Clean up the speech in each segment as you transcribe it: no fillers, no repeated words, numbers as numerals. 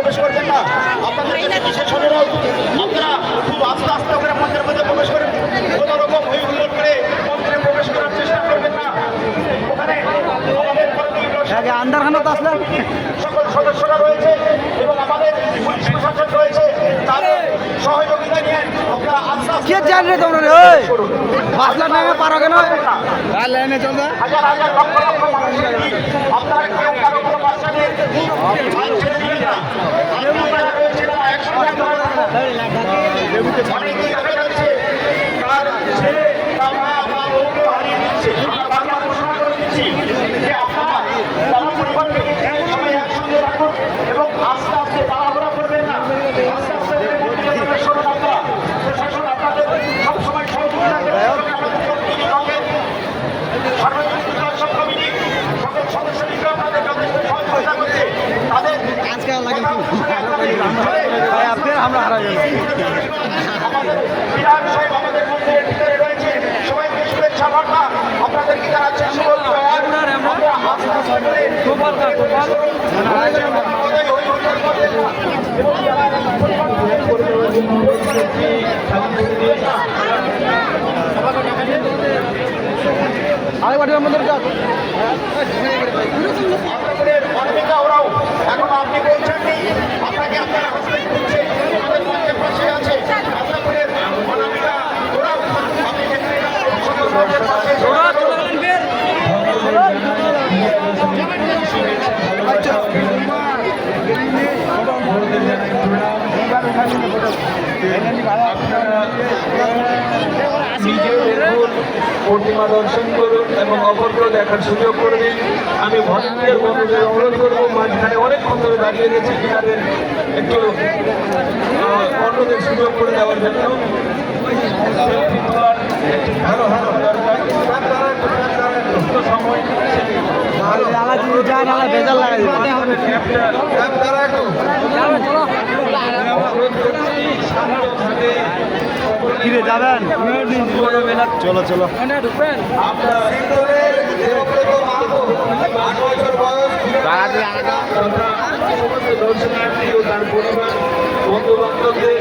প্রবেশ করবেন না। আপনাদের কাছে বিশেষ অনুরোধ, আপনারা খুব আস্তে আস্তে করে মন্দিরের মধ্যে প্রবেশ করেন। কোনো রকম হই হুল্লোড় করে মন্দিরে প্রবেশ করার চেষ্টা করবেন না। ওখানে আমাদের আন্দারখানা তো আসলে সকল সদস্যরা রয়েছে এবং আমাদের পুলিশ প্রশাসন রয়েছে, তাদের সহযোগিতা নিয়ে আপনারা আস্তে আস্তে কে জানলে তোমরা রে ওই বাসলা নামে পারো কেন আর লাইনে চল যা হাজার হাজার লক্ষ লক্ষ মানুষের ভিড়। আপনারা কেউ কারো কোনো বাচ্চাদের হাল ছেড়ে দিবেন না। আপনারা রয়েছেন একসঙ্গে অনেকেই দেখা যাচ্ছে তার ছেলে বা মা বা বউকে হারিয়ে দিচ্ছে। আমরা বাংলা ঘোষণা করে দিচ্ছি যে আপনারা তারা পরিবারকে সবাই একসঙ্গে রাখুন এবং আস্তে আস্তে তাড়াহুড়া করবেন না। আস্তে আস্তে মন্দিরে প্রবেশ করুন। আপনারা প্রশাসন আপনাদের সবসময় সহযোগিতা করবে। আমাদের প্রত্যেকটি রঙের সার্বজনীন উৎসব কমিটি সকল সদস্যবৃন্দ আপনাদের যথেষ্ট সহযোগিতা করছে। তাদের আমরা হারা গেল আমাদের বিরাট সাহেব আমাদের মন্দিরের ভিতরে রয়েছে। সবাইকে শুভেচ্ছা বার্তা আপনাদেরকে জানাচ্ছি। শুভ জয়। আমরা আস্তে আস্তে করে অন্বিকা ওরাও এখন আপনি বলছেননি, আপনাকে আপনার হাসবেন্ড বলছে আমাদের মঞ্চের পাশে আছে। আপনাদের অনামিকা ওরাও আপনি সকল মঞ্চের পাশে প্রতিমা দর্শন করুন এবং অপরকেও দেখার সুযোগ করে দিন। আমি ভক্তদের বন্ধুদের অনুরোধ করবো, মাঝখানে অনেকক্ষণ ধরে দাঁড়িয়ে গেছি কিনাদের একটু অন্যদের সুযোগ করে দেওয়ার জন্য। ভালো ভালো দরকার সময় বেজার লাগাই কিরে যাবেন চলো চলো দর্শনার্থী ও তার পরিবার বন্ধু বান্ধবদের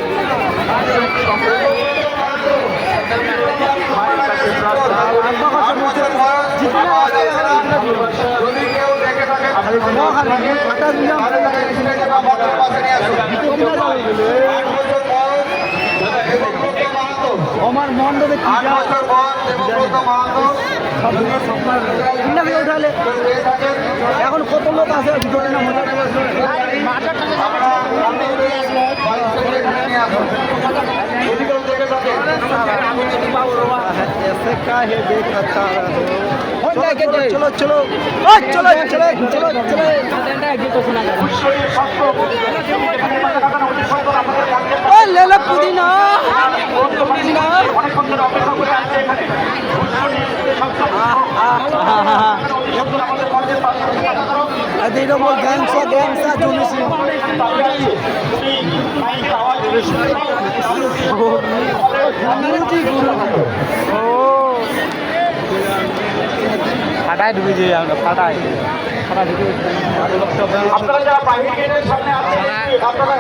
আমার মন্ডপে উঠালে এখন কত লোক আছে ভিতরে না মজা চলো চলো চলো চলো চলো চলো লেলা পুদিনা ফাটায় ঢুকে যাই আমরা ফাটায় আপনারা যারা বাইরে গেটের সামনে আছেন আপনারা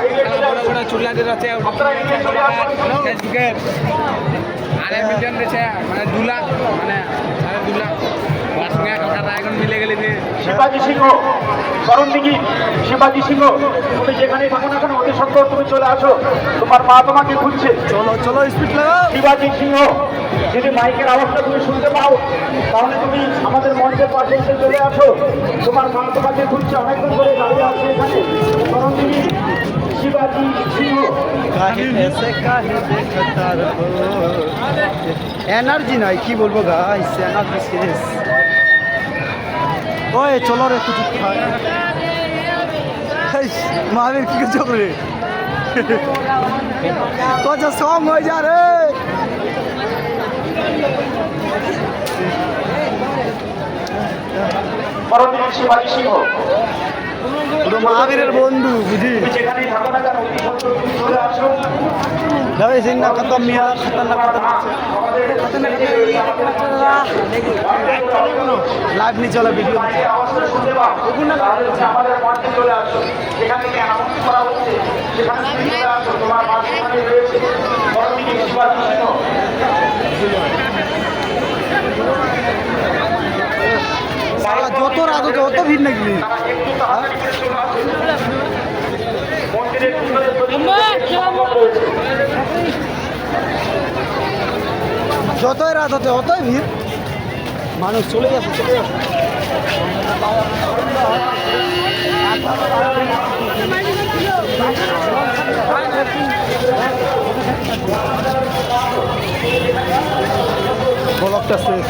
চুলা দিয়ে আছে আরে মিলিয়ন দিয়েছে মানে 2 লাখ মানে 2 লাখ এখন মিলে গেলে শিবাজি সিংহ করণ দিঘি শিবাজি সিংহ তুমি যেখানেই থাকো না কেন অতি সত্ত্বর তুমি চলে আসো, তোমার মা তোমাকে খুঁজছে। চলো চলো স্পিড লাগাও। শিবাজি সিংহ যদি মাইকের আওয়াজটা তুমি শুনতে পাও তাহলে তুমি আমাদের মঞ্চের পাশে এসে চলে আসো, তোমার মা তোমাকে খুঁজছে। অনেকক্ষণ ধরে দাঁড়িয়ে আছে এখানে করণ দিঘি শিবাজি সিংহ। এনার্জি নাই কি বলবো গাইস, এনার্জি শেষ। ওই চলো রে কিছু খাই মহাবীর কি কিছু করে কত সং হয়ে যা রে শিবাজি সিংহ মহাবীরের বন্ধু বুঝি যেখানেই থাকো না কেন অতি সত্ত্বর তুমি চলে আসো। रवि सिंह ना खत्म मिया खतरनाक लाइव नहीं चला वीडियो আমাদের মঞ্চে চলে আসো। সেখান থেকে অ্যানাউন্স করা হচ্ছে সেখানে তুমি চলে আসো, তোমার বাস ওখানে রয়েছে বড়দিকে শিবাকৃষ্ণ। যত রাত হচ্ছে অত ভিড় নাকি? তারা একটু তাড়াতাড়ি করে চলে আসো। মন্দিরের ভিতরে সম্ভব রয়েছে। যতই রাত হচ্ছে অতই ভিড়, মানুষ চলে যাচ্ছে চলে যাচ্ছে। ব্লকটা শেষ।